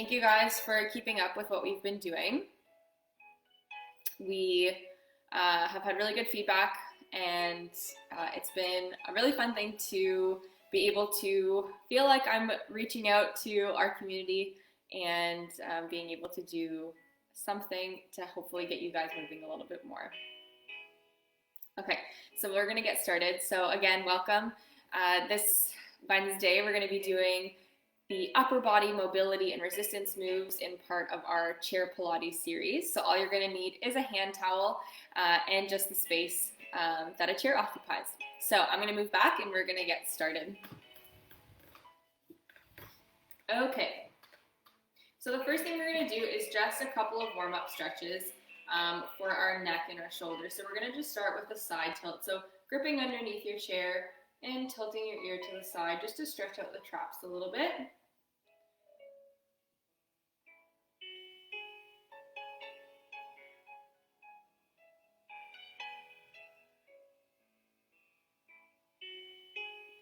Thank you guys for keeping up with what we've been doing. We have had really good feedback, and it's been a really fun thing to be able to feel like I'm reaching out to our community and being able to do something to hopefully get you guys moving a little bit more. Okay, so we're gonna get started. So again, welcome. This Wednesday, we're gonna be doing the upper body mobility and resistance moves in part of our chair Pilates series. So all you're gonna need is a hand towel and just the space that a chair occupies. So I'm gonna move back and we're gonna get started. Okay, so the first thing we're gonna do is just a couple of warm-up stretches for our neck and our shoulders. So we're gonna just start with a side tilt. So gripping underneath your chair and tilting your ear to the side just to stretch out the traps a little bit.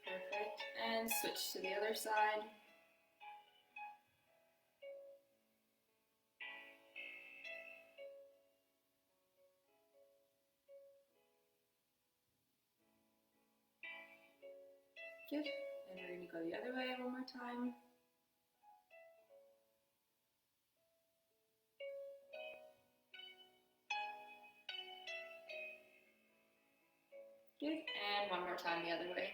Perfect, and switch to the other side. Good, and we're going to go the other way one more time. Good, and one more time the other way.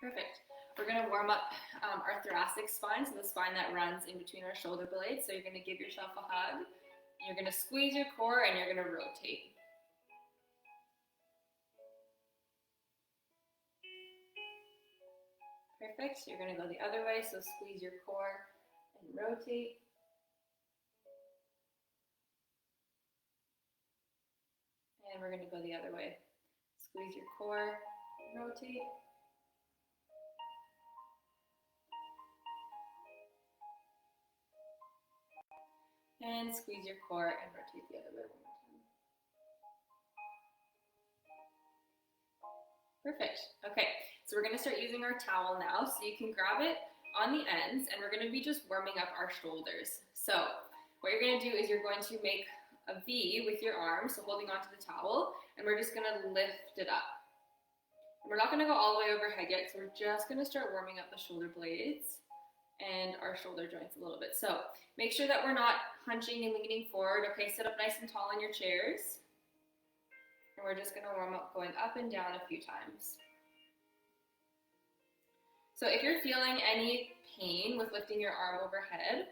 Perfect. We're going to warm up our thoracic spine, so the spine that runs in between our shoulder blades. So you're going to give yourself a hug. You're going to squeeze your core and you're going to rotate. Perfect. You're going to go the other way, so squeeze your core and rotate. And we're going to go the other way. Squeeze your core, rotate. And squeeze your core and rotate the other way one more time. Perfect. Okay, so we're going to start using our towel now. So you can grab it on the ends, and we're going to be just warming up our shoulders. So what you're going to do is you're going to make a V with your arms, so holding onto the towel, and we're just going to lift it up. And we're not going to go all the way overhead yet, so we're just going to start warming up the shoulder blades and our shoulder joints a little bit. So make sure that we're not hunching and leaning forward. Okay, sit up nice and tall in your chairs. And we're just going to warm up going up and down a few times. So if you're feeling any pain with lifting your arm overhead,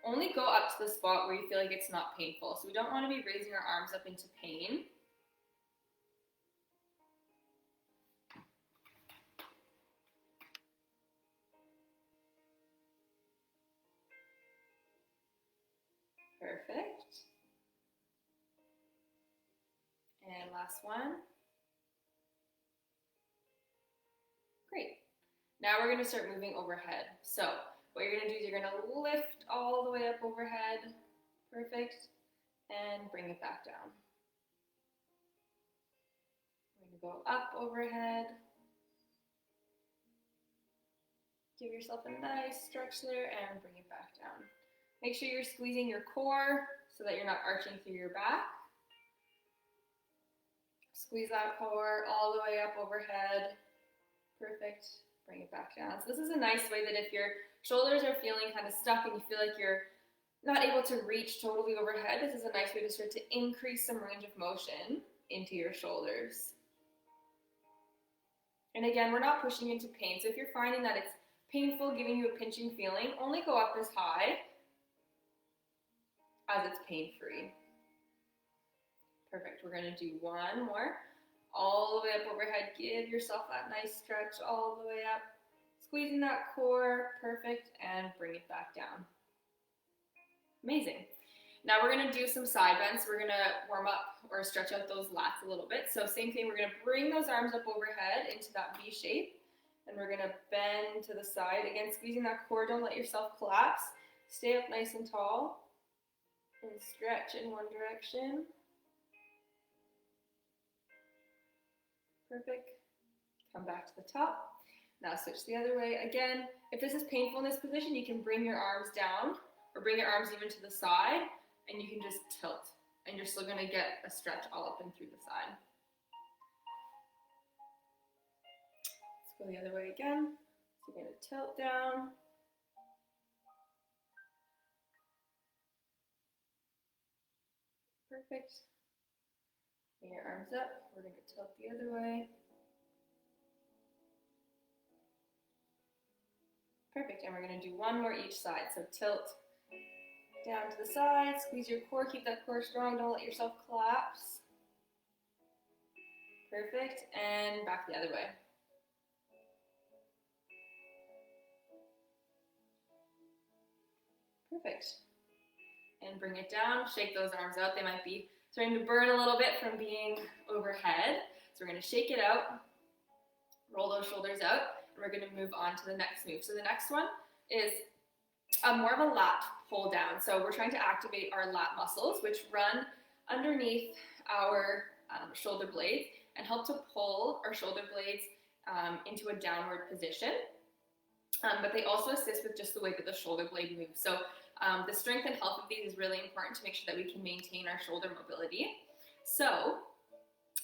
only go up to the spot where you feel like it's not painful. So we don't want to be raising our arms up into pain. Perfect. And last one. Great. Now we're going to start moving overhead. So what you're going to do is you're going to lift all the way up overhead. Perfect. And bring it back down. We're going to go up overhead. Give yourself a nice stretch there and bring it back down. Make sure you're squeezing your core so that you're not arching through your back. Squeeze that core all the way up overhead. Perfect. Bring it back down. So this is a nice way that if your shoulders are feeling kind of stuck and you feel like you're not able to reach totally overhead, this is a nice way to start to increase some range of motion into your shoulders. And again, we're not pushing into pain. So if you're finding that it's painful, giving you a pinching feeling, only go up as high as it's pain-free. Perfect. We're going to do one more. All the way up overhead. Give yourself that nice stretch all the way up. Squeezing that core. Perfect. And bring it back down. Amazing. Now we're going to do some side bends. We're going to warm up or stretch out those lats a little bit. So same thing. We're going to bring those arms up overhead into that V shape. And we're going to bend to the side. Again, squeezing that core. Don't let yourself collapse. Stay up nice and tall. And stretch in one direction. Perfect. Come back to the top. Now switch the other way. Again, if this is painful in this position, you can bring your arms down or bring your arms even to the side, and you can just tilt. And you're still gonna get a stretch all up and through the side. Let's go the other way again. So you're gonna tilt down. Perfect. Bring your arms up. We're gonna tilt the other way. Perfect, and we're gonna do one more each side. So tilt down to the side, squeeze your core, keep that core strong, don't let yourself collapse. Perfect, and back the other way. Perfect. And bring it down, shake those arms out. They might be starting to burn a little bit from being overhead. So we're gonna shake it out, roll those shoulders out, and we're gonna move on to the next move. So the next one is more of a lat pull down. So we're trying to activate our lat muscles, which run underneath our shoulder blades and help to pull our shoulder blades into a downward position. But they also assist with just the way that the shoulder blade moves. So the strength and health of these is really important to make sure that we can maintain our shoulder mobility. So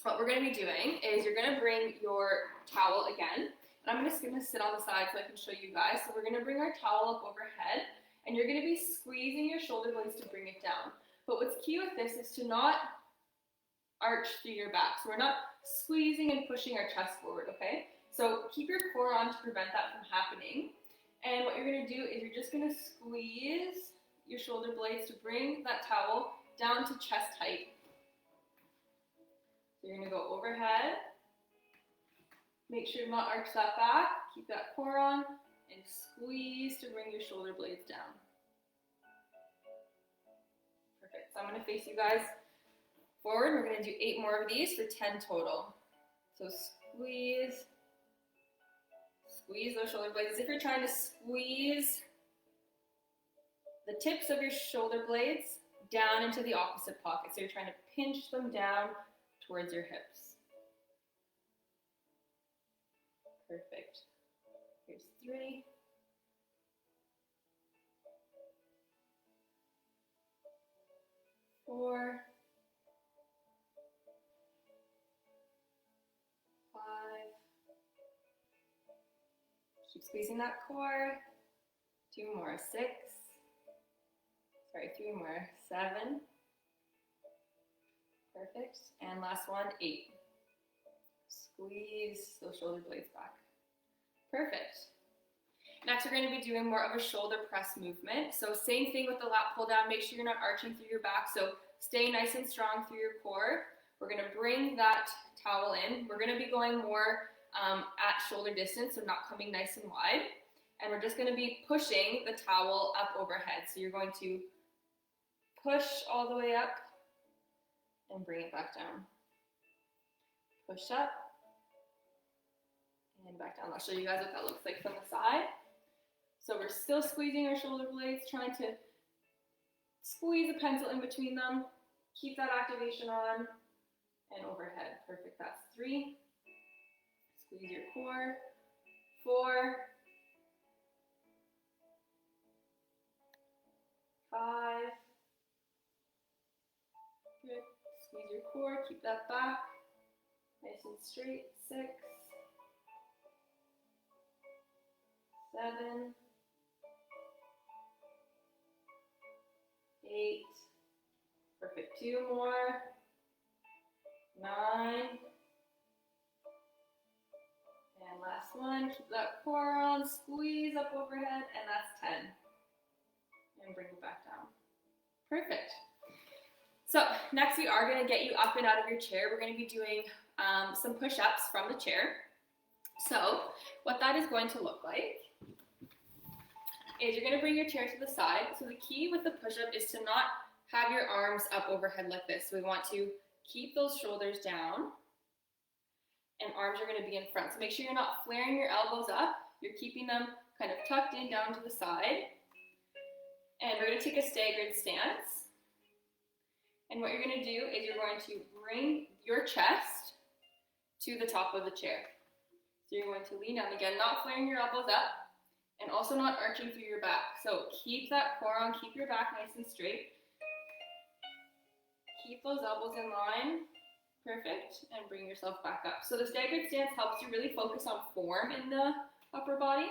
what we're going to be doing is you're going to bring your towel again. And I'm just going to sit on the side so I can show you guys. So we're going to bring our towel up overhead, and you're going to be squeezing your shoulder blades to bring it down. But what's key with this is to not arch through your back. So we're not squeezing and pushing our chest forward, okay? So keep your core on to prevent that from happening. And what you're going to do is you're just going to squeeze your shoulder blades to bring that towel down to chest height. So you're going to go overhead. Make sure to not arch that back. Keep that core on and squeeze to bring your shoulder blades down. Perfect. So I'm going to face you guys forward. We're going to do 8 more of these for 10 total. So squeeze. Squeeze those shoulder blades as if you're trying to squeeze the tips of your shoulder blades down into the opposite pocket. So you're trying to pinch them down towards your hips. Perfect. Here's 3. 4. 5. Keep squeezing that core. 2 more. 6. Sorry, 3 more. 7. Perfect. And last one, 8. Squeeze those shoulder blades back. Perfect. Next, we're going to be doing more of a shoulder press movement. So same thing with the lat pull down. Make sure you're not arching through your back. So stay nice and strong through your core. We're going to bring that towel in. We're going to be going more at shoulder distance, so not coming nice and wide. And we're just going to be pushing the towel up overhead. So you're going to push all the way up and bring it back down. Push up and back down. I'll show you guys what that looks like from the side. So we're still squeezing our shoulder blades, trying to squeeze a pencil in between them. Keep that activation on and overhead. Perfect. That's 3. Squeeze your core. 4. 5. Good. Squeeze your core. Keep that back nice and straight. 6. 7. 8. Perfect. 2 more. 9. And last one. Keep that core on. Squeeze up overhead. And that's 10. And bring it back down. Perfect. So next we are going to get you up and out of your chair. We're going to be doing some push-ups from the chair. So what that is going to look like is you're going to bring your chair to the side. So the key with the push-up is to not have your arms up overhead like this. So we want to keep those shoulders down and arms are going to be in front. So make sure you're not flaring your elbows up. You're keeping them kind of tucked in down to the side. And we're going to take a staggered stance. And what you're going to do is you're going to bring your chest to the top of the chair. So you're going to lean down again, not flaring your elbows up, and also not arching through your back. So keep that core on, keep your back nice and straight. Keep those elbows in line. Perfect. And bring yourself back up. So the staggered stance helps you really focus on form in the upper body.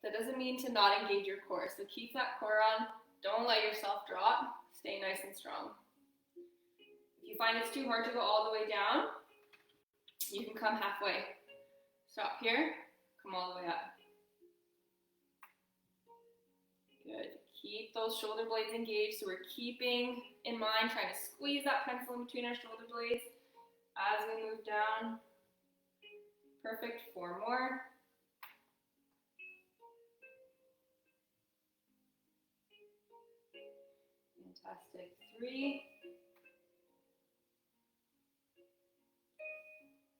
That doesn't mean to not engage your core. So keep that core on. Don't let yourself drop. Stay nice and strong. If you find it's too hard to go all the way down, you can come halfway. Stop here, come all the way up. Good. Keep those shoulder blades engaged. So we're keeping in mind, trying to squeeze that pencil in between our shoulder blades as we move down. Perfect. 4 more. Fantastic. 3.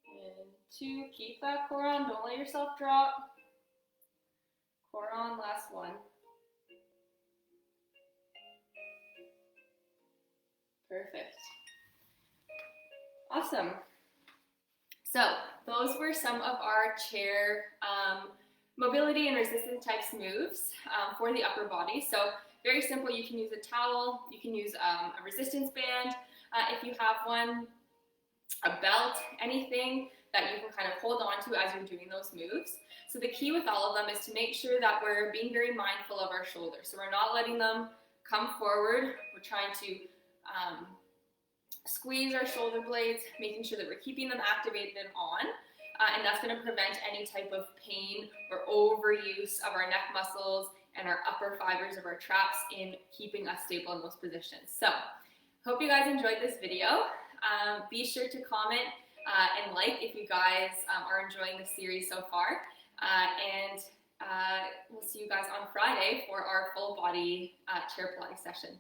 And 2. Keep that core on. Don't let yourself drop. Core on. Last 1. Perfect. Awesome. So those were some of our chair mobility and resistance types moves for the upper body. So very simple. You can use a towel. You can use a resistance band if you have one, a belt, anything that you can kind of hold on to as you're doing those moves. So the key with all of them is to make sure that we're being very mindful of our shoulders. So we're not letting them come forward. We're trying to squeeze our shoulder blades, making sure that we're keeping them activated and on, and that's going to prevent any type of pain or overuse of our neck muscles and our upper fibers of our traps in keeping us stable in those positions. So, hope you guys enjoyed this video. Be sure to comment and like if you guys are enjoying the series so far, and we'll see you guys on Friday for our full body chair Pilates session.